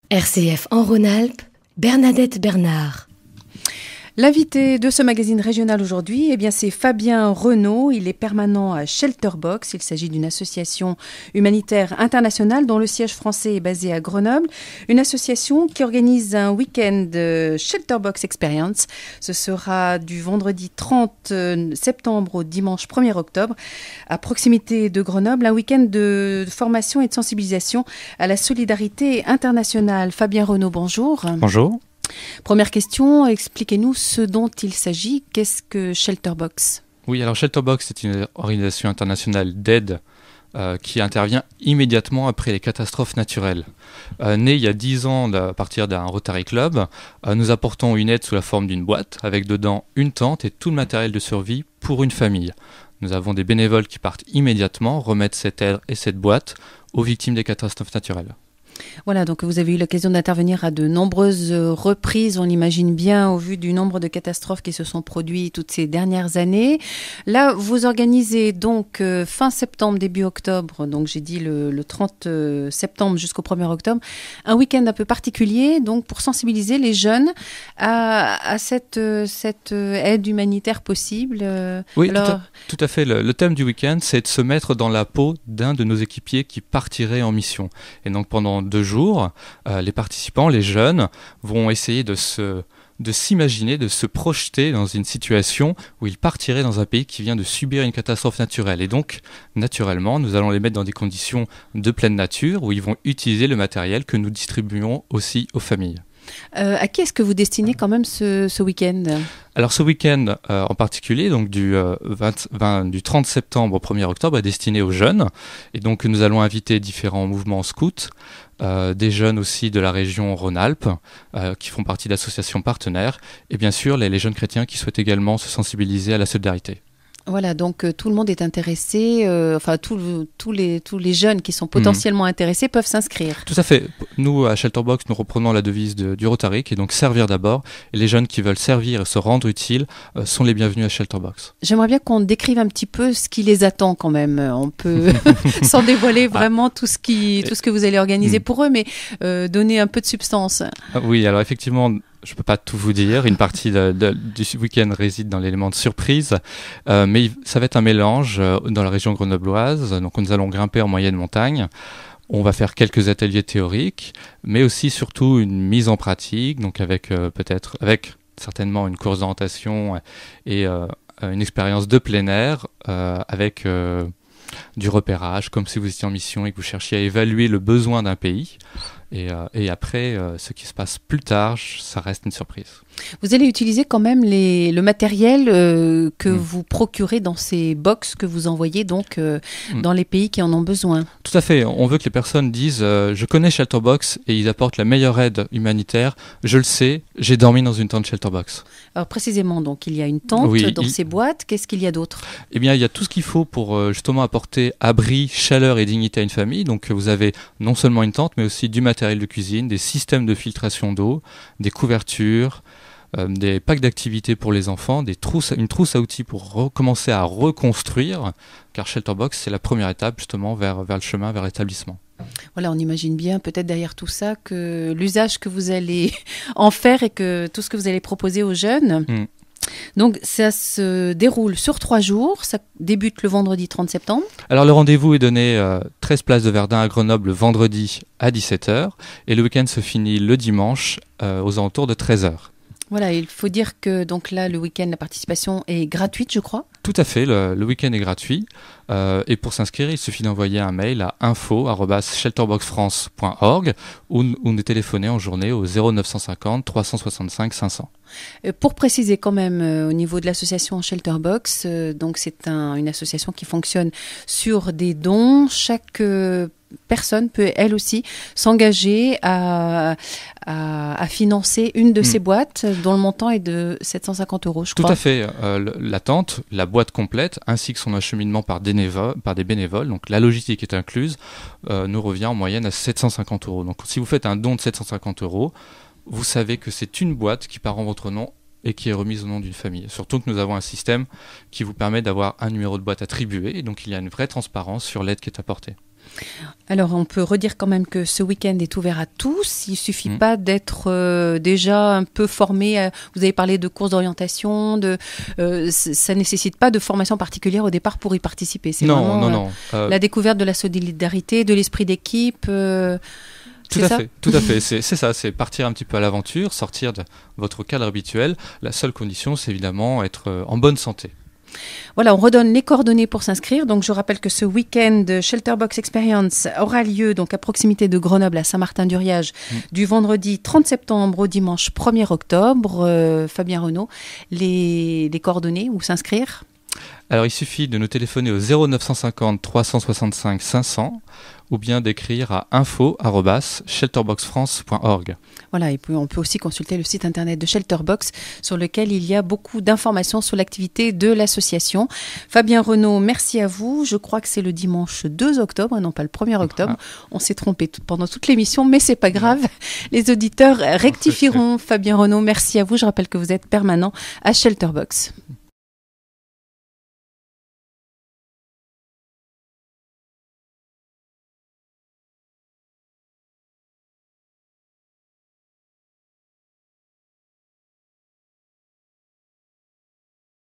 RCF en Rhône-Alpes, Bernadette Bernard. L'invité de ce magazine régional aujourd'hui, c'est Fabien Renaud. Il est permanent à Shelterbox. Il s'agit d'une association humanitaire internationale dont le siège français est basé à Grenoble. Une association qui organise un week-end Shelterbox Experience. Ce sera du vendredi 30 septembre au dimanche 1er octobre à proximité de Grenoble. Un week-end de formation et de sensibilisation à la solidarité internationale. Fabien Renaud, bonjour. Bonjour. Première question, expliquez-nous ce dont il s'agit. Qu'est-ce que Shelterbox ? Oui, alors Shelterbox est une organisation internationale d'aide qui intervient immédiatement après les catastrophes naturelles. Née il y a 10 ans à partir d'un Rotary Club, nous apportons une aide sous la forme d'une boîte avec dedans une tente et tout le matériel de survie pour une famille. Nous avons des bénévoles qui partent immédiatement remettre cette aide et cette boîte aux victimes des catastrophes naturelles. Voilà, donc vous avez eu l'occasion d'intervenir à de nombreuses reprises, on l'imagine bien, au vu du nombre de catastrophes qui se sont produites toutes ces dernières années. Là, vous organisez donc fin septembre, début octobre, donc j'ai dit le 30 septembre jusqu'au 1er octobre, un week-end un peu particulier, donc pour sensibiliser les jeunes à cette aide humanitaire possible. Oui, alors... tout à fait. Le thème du week-end, c'est de se mettre dans la peau d'un de nos équipiers qui partirait en mission. Et donc pendant 2 jours, les participants, les jeunes, vont essayer de s'imaginer, de se projeter dans une situation où ils partiraient dans un pays qui vient de subir une catastrophe naturelle. Et donc, naturellement, nous allons les mettre dans des conditions de pleine nature où ils vont utiliser le matériel que nous distribuons aussi aux familles. À qui est-ce que vous destinez quand même ce week-end ? Alors ce week-end en particulier, donc du 30 septembre au 1er octobre, est destiné aux jeunes. Et donc nous allons inviter différents mouvements scouts, des jeunes aussi de la région Rhône-Alpes, qui font partie d'associations partenaires, et bien sûr les jeunes chrétiens qui souhaitent également se sensibiliser à la solidarité. Voilà, donc tout le monde est intéressé, tous les jeunes qui sont potentiellement intéressés peuvent s'inscrire. Tout à fait. Nous, à Shelterbox, nous reprenons la devise du Rotary, qui est donc servir d'abord. Et les jeunes qui veulent servir et se rendre utiles sont les bienvenus à Shelterbox. J'aimerais bien qu'on décrive un petit peu ce qui les attend quand même. On peut, sans dévoiler vraiment tout ce que vous allez organiser pour eux, mais donner un peu de substance. Oui, alors effectivement... Je ne peux pas tout vous dire, une partie du week-end réside dans l'élément de surprise, mais ça va être un mélange dans la région grenobloise, donc nous allons grimper en moyenne montagne, on va faire quelques ateliers théoriques, mais aussi surtout une mise en pratique, donc avec certainement une course d'orientation et une expérience de plein air avec du repérage, comme si vous étiez en mission et que vous cherchiez à évaluer le besoin d'un pays. Et après, ce qui se passe plus tard, ça reste une surprise. Vous allez utiliser quand même le matériel que vous procurez dans ces box que vous envoyez donc dans les pays qui en ont besoin. Tout à fait. On veut que les personnes disent je connais Shelterbox et ils apportent la meilleure aide humanitaire. Je le sais, j'ai dormi dans une tente Shelterbox. Alors précisément, donc il y a une tente dans ces boîtes. Qu'est-ce qu'il y a d'autre ? Eh bien, il y a tout ce qu'il faut pour justement apporter abri, chaleur et dignité à une famille. Donc vous avez non seulement une tente, mais aussi du matériel de cuisine, des systèmes de filtration d'eau, des couvertures, des packs d'activités pour les enfants, une trousse à outils pour recommencer à reconstruire, car Shelterbox, c'est la première étape justement vers le chemin, vers l'établissement. Voilà, on imagine bien peut-être derrière tout ça que l'usage que vous allez en faire et que tout ce que vous allez proposer aux jeunes. Donc ça se déroule sur 3 jours, ça débute le vendredi 30 septembre. Alors le rendez-vous est donné 13 place de Verdun à Grenoble le vendredi à 17h et le week-end se finit le dimanche aux alentours de 13h. Voilà, il faut dire que donc là le week-end la participation est gratuite je crois. Tout à fait, le week-end est gratuit et pour s'inscrire il suffit d'envoyer un mail à info@shelterboxfrance.org ou de téléphoner en journée au 0950 365 500. Pour préciser quand même au niveau de l'association Shelterbox, donc c'est une association qui fonctionne sur des dons. Chaque personne peut elle aussi s'engager à financer une de ces boîtes dont le montant est de 750 €, je crois. Tout à fait. La tente, la boîte complète, ainsi que son acheminement par des bénévoles, donc la logistique est incluse, nous revient en moyenne à 750 €. Donc si vous faites un don de 750 €, vous savez que c'est une boîte qui part en votre nom et qui est remise au nom d'une famille. Surtout que nous avons un système qui vous permet d'avoir un numéro de boîte attribué, et donc il y a une vraie transparence sur l'aide qui est apportée. Alors, on peut redire quand même que ce week-end est ouvert à tous. Il ne suffit pas d'être déjà un peu formé. Vous avez parlé de courses d'orientation. Ça ne nécessite pas de formation particulière au départ pour y participer. C'est vraiment la découverte de la solidarité, de l'esprit d'équipe. Tout à fait. C'est ça, c'est partir un petit peu à l'aventure, sortir de votre cadre habituel. La seule condition, c'est évidemment être en bonne santé. Voilà, on redonne les coordonnées pour s'inscrire. Donc, je rappelle que ce week-end Shelterbox Experience aura lieu donc à proximité de Grenoble, à Saint-Martin-du-Riage, du vendredi 30 septembre au dimanche 1er octobre. Fabien Renaud, les coordonnées où s'inscrire? Alors, il suffit de nous téléphoner au 0950 365 500 ou bien d'écrire à info@shelterboxfrance.org. Voilà, et puis on peut aussi consulter le site internet de Shelterbox sur lequel il y a beaucoup d'informations sur l'activité de l'association. Fabien Renaud, merci à vous. Je crois que c'est le dimanche 2 octobre, non pas le 1er octobre. On s'est trompé pendant toute l'émission, mais c'est pas grave. Les auditeurs rectifieront. Fabien Renaud, merci à vous. Je rappelle que vous êtes permanent à Shelterbox.